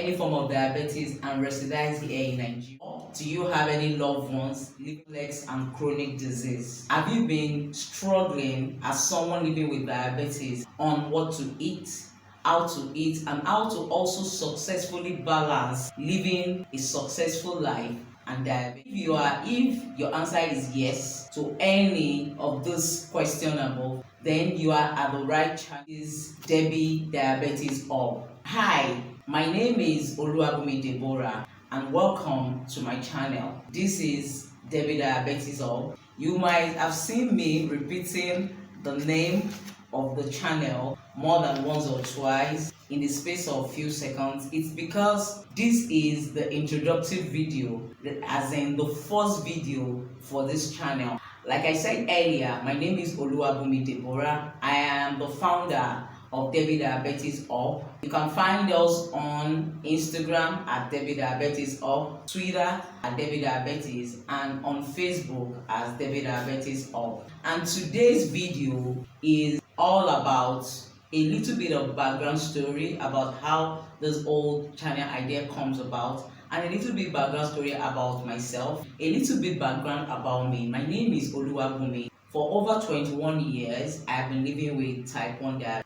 any form of diabetes and resides here in Nigeria? Do you have any loved ones living with complex and chronic disease? Have you been struggling as someone living with diabetes on what to eat, how to eat, and how to also successfully balance living a successful life and diabetes? If your answer is yes to any of those questionable, then you are at the right channel. Is Debbie Diabetes Hub. Hi, my name is Oluwabumi Deborah and welcome to my channel. This is Debbie Diabetes Hub. You might have seen me repeating the name of the channel more than once or twice in the space of a few seconds. It's because this is the introductory video, as in the first video for this channel. Like I said earlier, my name is Oluwabumi Deborah. I am the founder of Debbie Diabetes Hub. You can find us on Instagram at Debbie Diabetes Hub, Twitter at Debbie Diabetes, and on Facebook as Debbie Diabetes Hub. And today's video is all about a little bit of background story about how this whole channel idea comes about, and a little bit background story about myself, a little bit background about me. My name is Oluwabumi. For over 21 years, I have been living with type 1 diabetes.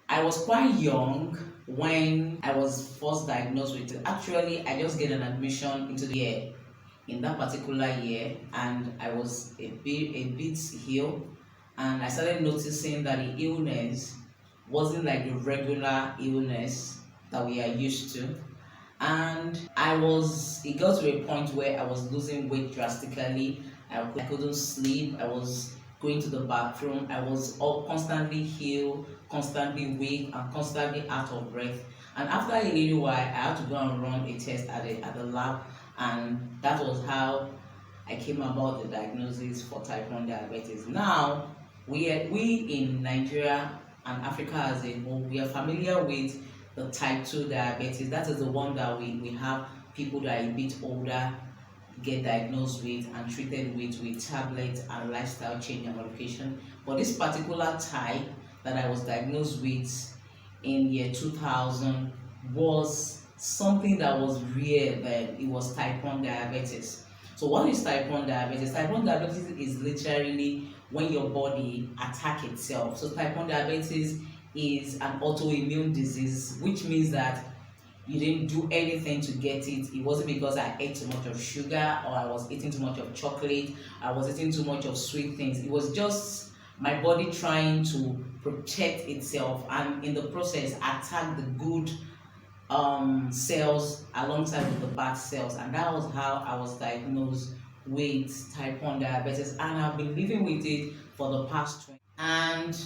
I was quite young when I was first diagnosed with it. Actually, I just get an admission into the year, in that particular year, and I was a bit ill, and I started noticing that the illness wasn't like the regular illness that we are used to. And it got to a point where I was losing weight drastically. I couldn't sleep. I was going to the bathroom. I was constantly ill, constantly weak, and constantly out of breath. And after a little while, I had to go and run a test at the lab, and that was how I came about the diagnosis for type 1 diabetes. Now, we in Nigeria and Africa as a whole, we are familiar with the type 2 diabetes. That is the one that we have people that are a bit older get diagnosed with and treated with tablets and lifestyle change and modification. But this particular type that I was diagnosed with in year 2000 was something that was rare then. It was type 1 diabetes. So what is type 1 diabetes? Type 1 diabetes is literally when your body attacks itself. So type 1 diabetes is an autoimmune disease, which means that you didn't do anything to get it. It wasn't because I ate too much of sugar, or I was eating too much of chocolate, I was eating too much of sweet things. It was just my body trying to protect itself, and in the process attack the good cells alongside with the bad cells. And that was how I was diagnosed with type 1 diabetes, and I've been living with it for the past 20. And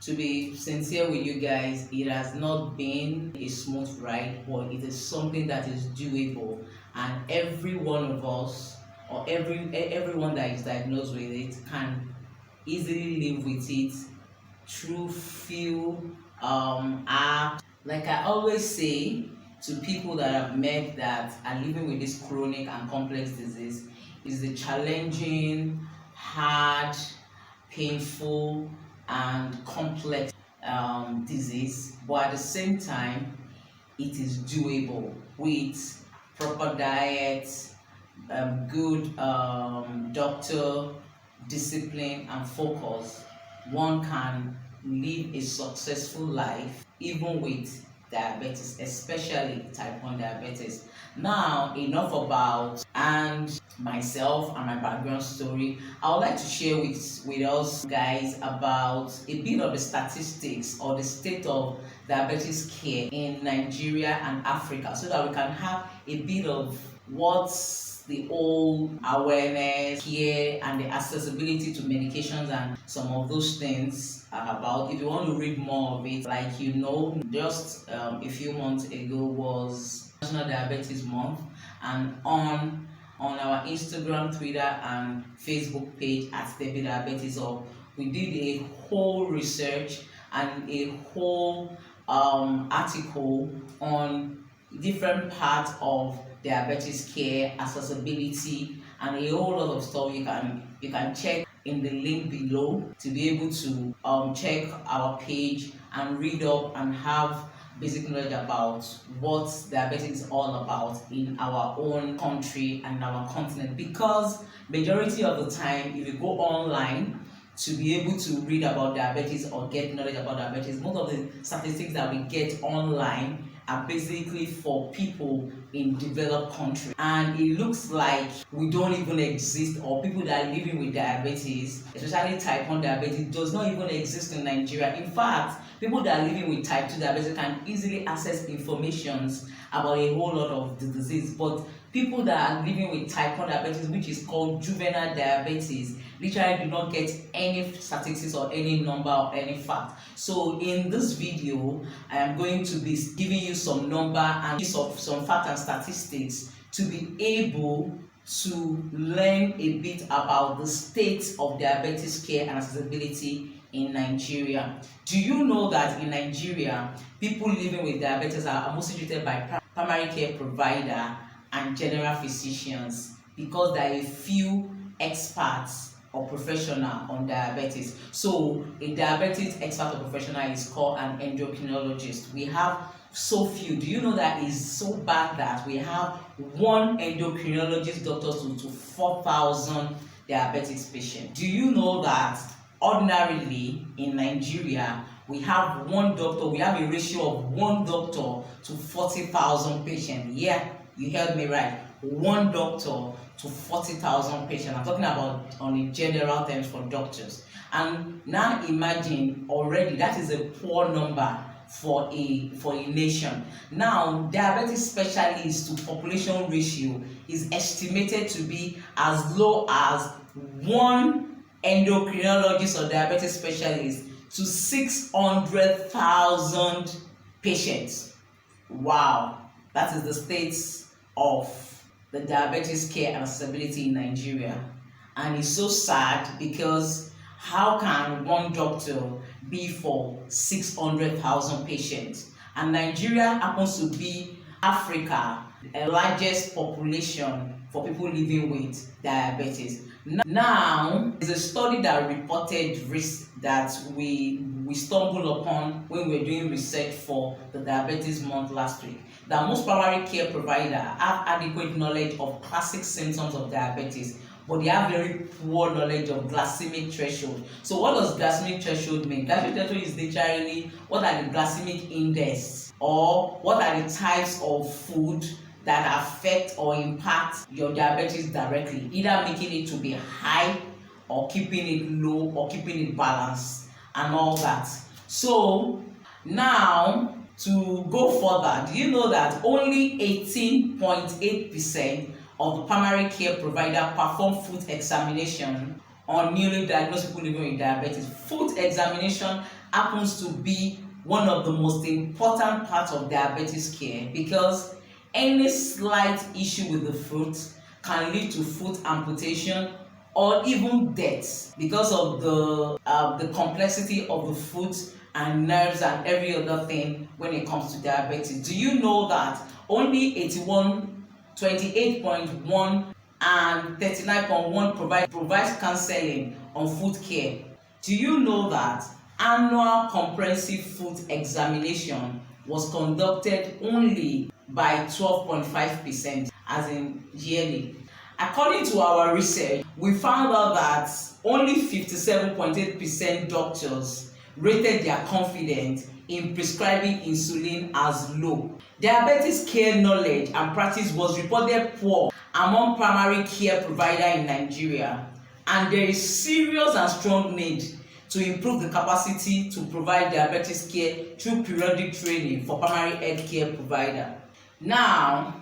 to be sincere with you guys, it has not been a smooth ride, but it is something that is doable, and every one of us, or everyone that is diagnosed with it, can easily live with it through few acts. Like I always say to people that I've met that are living with this chronic and complex disease, is the challenging, hard, painful, and complex disease, but at the same time it is doable with proper diet, good doctor discipline and focus. One can live a successful life even with diabetes, especially type 1 diabetes. Now, enough about and myself and my background story. I would like to share with us guys about a bit of the statistics or the state of diabetes care in Nigeria and Africa, so that we can have a bit of what's the whole awareness here and the accessibility to medications and some of those things are about. If you want to read more of it, like just a few months ago was National Diabetes Month, and on our Instagram, Twitter, and Facebook page at Debbie Diabetes Hub, we did a whole research and a whole article on different parts of diabetes care, accessibility, and a whole lot of stuff. You can check in the link below to be able to check our page and read up and have basic knowledge about what diabetes is all about in our own country and our continent, because majority of the time if you go online to be able to read about diabetes or get knowledge about diabetes, most of the statistics that we get online are basically for people in developed countries, and it looks like we don't even exist, or people that are living with diabetes, especially type 1 diabetes, does not even exist in Nigeria. In fact, people that are living with type 2 diabetes can easily access information about a whole lot of the disease, but people that are living with type 1 diabetes, which is called juvenile diabetes, literally do not get any statistics or any number or any fact. So in this video, I am going to be giving you some number and some fact and statistics to be able to learn a bit about the state of diabetes care and accessibility in Nigeria. Do you know that in Nigeria, people living with diabetes are mostly treated by primary care provider and general physicians, because there are a few experts or professional on diabetes. So a diabetes expert or professional is called an endocrinologist. We have so few. Do you know that it's so bad that we have one endocrinologist doctor to 4,000 diabetes patients? Do you know that ordinarily in Nigeria we have one doctor, we have a ratio of one doctor to 40,000 patients? Yeah, you heard me right. One doctor to 40,000 patients. I'm talking about on a general terms for doctors. And now imagine already that is a poor number for a nation. Now, diabetes specialists to population ratio is estimated to be as low as one endocrinologist or diabetes specialist to 600,000 patients. Wow, that is the state of the diabetes care and accessibility in Nigeria. And it's so sad, because how can one doctor be for 600,000 patients? And Nigeria happens to be Africa, the largest population for people living with diabetes. Now, there's a study that reported risk that we stumbled upon when we were doing research for the Diabetes Month last week, that most primary care providers have adequate knowledge of classic symptoms of diabetes, but they have very poor knowledge of glycemic threshold. So what does glycemic threshold mean? Glycemic threshold is literally what are the glycemic index, or what are the types of food that affect or impact your diabetes directly, either making it to be high or keeping it low or keeping it balanced and all that. So now, to go further, do you know that only 18.8% of the primary care provider perform food examination on newly diagnosed people living with diabetes? Food examination happens to be one of the most important parts of diabetes care, because any slight issue with the foot can lead to foot amputation or even death, because of the complexity of the foot and nerves and every other thing when it comes to diabetes. Do you know that only 28.1 and 39.1 provides counseling on foot care? Do you know that annual comprehensive foot examination was conducted only by 12.5%, as in yearly? According to our research, we found out that only 57.8% doctors rated their confidence in prescribing insulin as low. Diabetes care knowledge and practice was reported poor among primary care providers in Nigeria, and there is serious and strong need to improve the capacity to provide diabetes care through periodic training for primary health care providers. Now,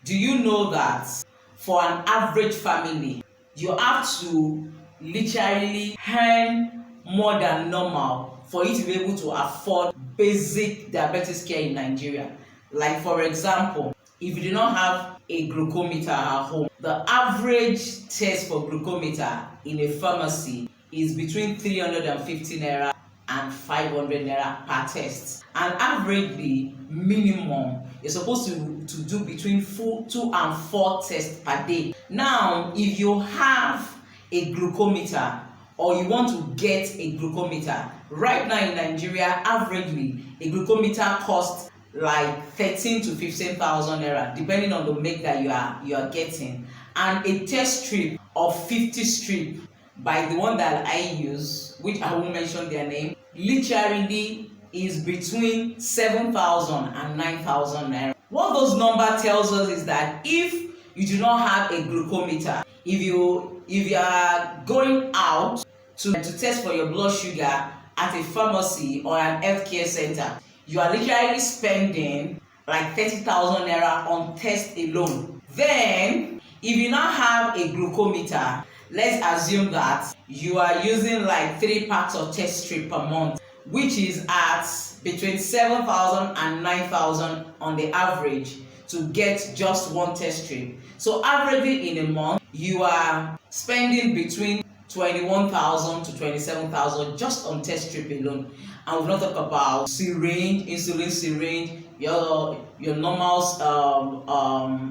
do you know that for an average family, you have to literally earn more than normal for you to be able to afford basic diabetes care in Nigeria? Like, for example, if you do not have a glucometer at home, the average test for glucometer in a pharmacy is between 350 naira and 500 naira per test. And averagely, minimum, you're supposed to do between 2 and 4 tests per day. Now, if you have a glucometer, or you want to get a glucometer, right now in Nigeria, averagely, a glucometer costs like 13 to 15,000 naira, depending on the make that you are getting. And a test strip of 50 strip by the one that I use, which I won't mention their name, literally is between 7,000 and 9,000 naira. What those number tells us is that if you do not have a glucometer, if you are going out to test for your blood sugar at a pharmacy or an healthcare center, you are literally spending like 30,000 naira on test alone. Then if you now have a glucometer, let's assume that you are using like 3 packs of test strip per month, which is at between 7,000 and 9,000 on the average to get just one test strip. So averagely in a month, you are spending between 21,000 to 27,000 just on test strip alone. And we've not talked about syringe, insulin syringe, your normal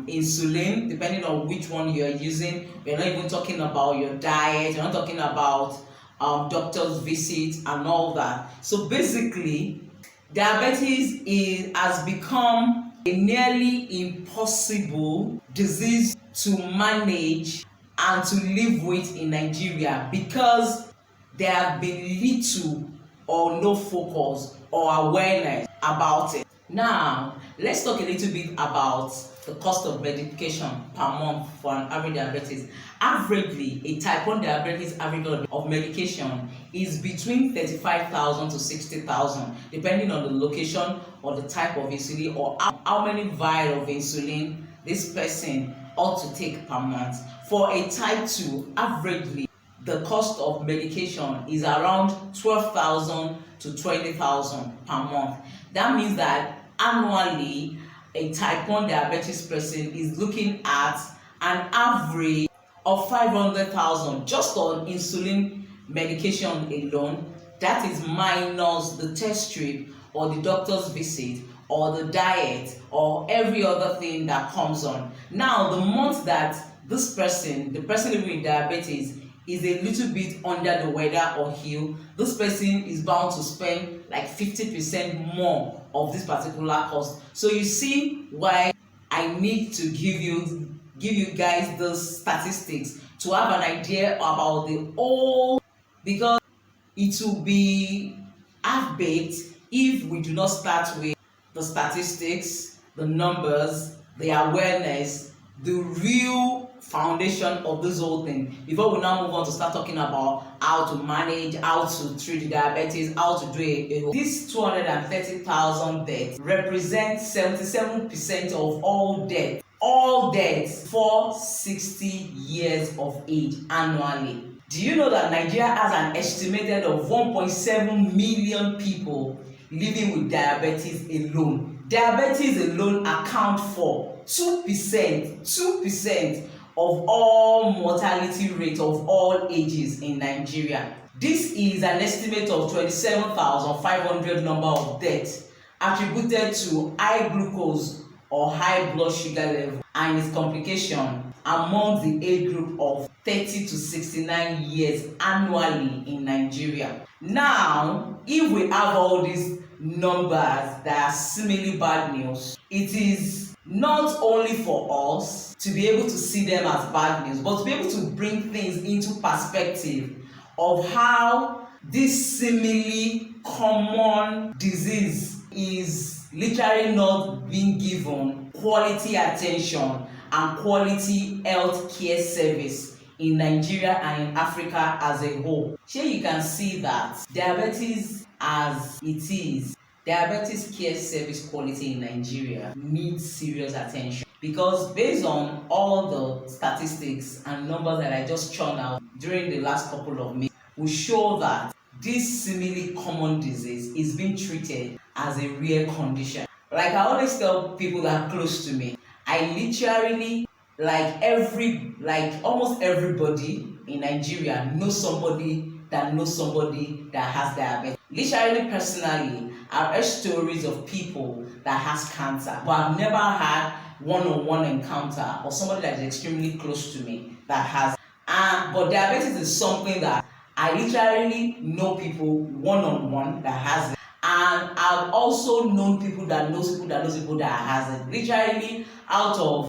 insulin, depending on which one you're using. We're not even talking about your diet. We're not talking about doctor's visits and all that. So basically, diabetes has become a nearly impossible disease to manage and to live with in Nigeria because there have been little or no focus or awareness about it. Now, let's talk a little bit about the cost of medication per month for an average diabetes. Averagely, a type 1 diabetes average of medication is between 35,000 to 60,000, depending on the location or the type of insulin or how many vials of insulin this person ought to take per month. For a type 2, averagely, the cost of medication is around 12,000 to 20,000 per month. That means that annually, a type 1 diabetes person is looking at an average of 500,000 just on insulin medication alone. That is minus the test strip or the doctor's visit or the diet or every other thing that comes on. Now, the month that this person, the person living with diabetes, is a little bit under the weather or ill, this person is bound to spend like 50% more of this particular cost. So you see why I need to give you guys those statistics to have an idea about the whole, because it will be half-baked if we do not start with the statistics, the numbers, the awareness, the real foundation of this whole thing, before we now move on to start talking about how to manage, how to treat the diabetes, how to do this 230,000 deaths represents 77% of all deaths for 60 years of age annually. Do you know that Nigeria has an estimated of 1.7 million people living with diabetes alone? Diabetes alone account for 2% of all mortality rate of all ages in Nigeria. This is an estimate of 27,500 number of deaths attributed to high glucose or high blood sugar level and its complication among the age group of 30 to 69 years annually in Nigeria. Now, if we have all these numbers that are seemingly bad news, it is not only for us to be able to see them as bad news, but to be able to bring things into perspective of how this seemingly common disease is literally not being given quality attention and quality health care service in Nigeria and in Africa as a whole. Here you can see that diabetes as it is, diabetes care service quality in Nigeria needs serious attention, because based on all the statistics and numbers that I just churned out during the last couple of minutes, will show that this seemingly common disease is being treated as a rare condition. Like I always tell people that are close to me, I literally, almost everybody in Nigeria knows somebody that has diabetes. Literally, personally, I've heard stories of people that has cancer, but I've never had one-on-one encounter or somebody that is extremely close to me that has. But diabetes is something that I literally know people one-on-one that has it. And I've also known people that knows people that knows people that has it. Literally, out of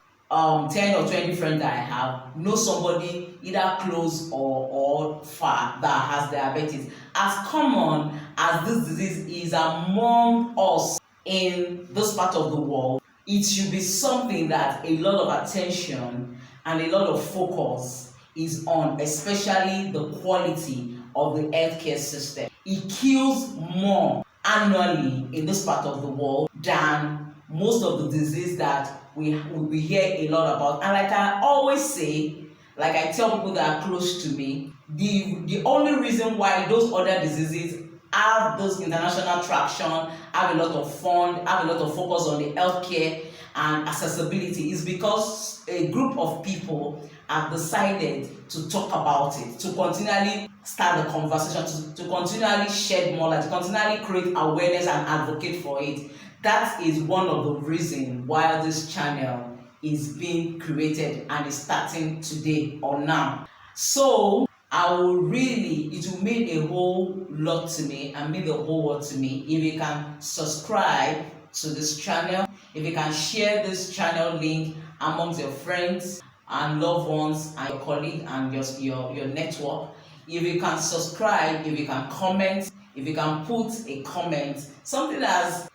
10 or 20 friends that I have, know somebody either close or far that has diabetes. As common as this disease is among us in this part of the world, it should be something that a lot of attention and a lot of focus is on, especially the quality of the healthcare system. It kills more annually in this part of the world than most of the disease that we hear a lot about. And like I always say, like I tell people that are close to me, the only reason why those other diseases have this international traction, have a lot of fund, have a lot of focus on the healthcare and accessibility is because a group of people have decided to talk about it, to continually start the conversation, to continually shed more light, to continually create awareness and advocate for it. That is one of the reasons why this channel is being created and is starting today or now. So it will mean a whole lot to me and mean the whole world to me if you can subscribe to this channel, if you can share this channel link amongst your friends and loved ones and your colleagues and your network. If you can subscribe, if you can comment, if you can put a comment, something as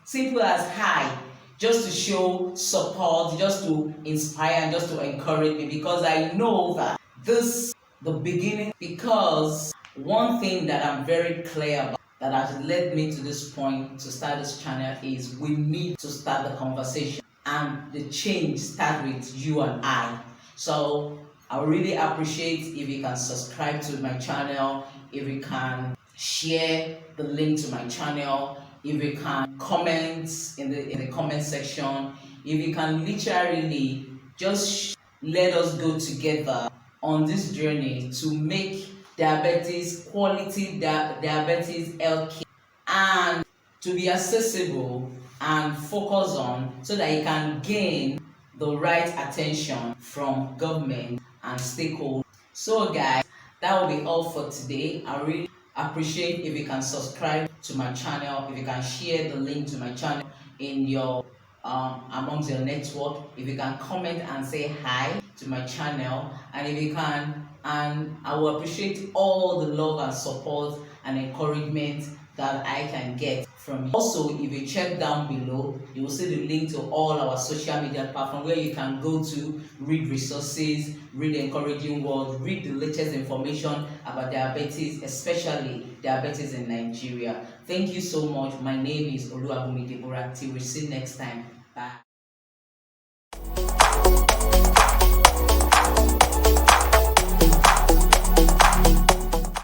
simple as hi, just to show support, just to inspire and just to encourage me, because I know that this the beginning. Because one thing that I'm very clear about that has led me to this point to start this channel is we need to start the conversation, and the change starts with you and I. So I really appreciate if you can subscribe to my channel, if you can share the link to my channel, if you can comment in the comment section, if you can literally just let us go together on this journey to make diabetes quality diabetes healthcare and to be accessible and focus on, so that you can gain the right attention from government and stakeholders. So guys, that will be all for today. I really appreciate if you can subscribe to my channel, if you can share the link to my channel in your amongst your network, if you can comment and say hi to my channel, and if you can, and I will appreciate all the love and support and encouragement that I can get from you. Also, if you check down below, you will see the link to all our social media platforms where you can go to read resources, read encouraging words, read the latest information about diabetes, especially diabetes in Nigeria. Thank you so much. My name is Oluwabumi Deborah. Till we see next time. Bye.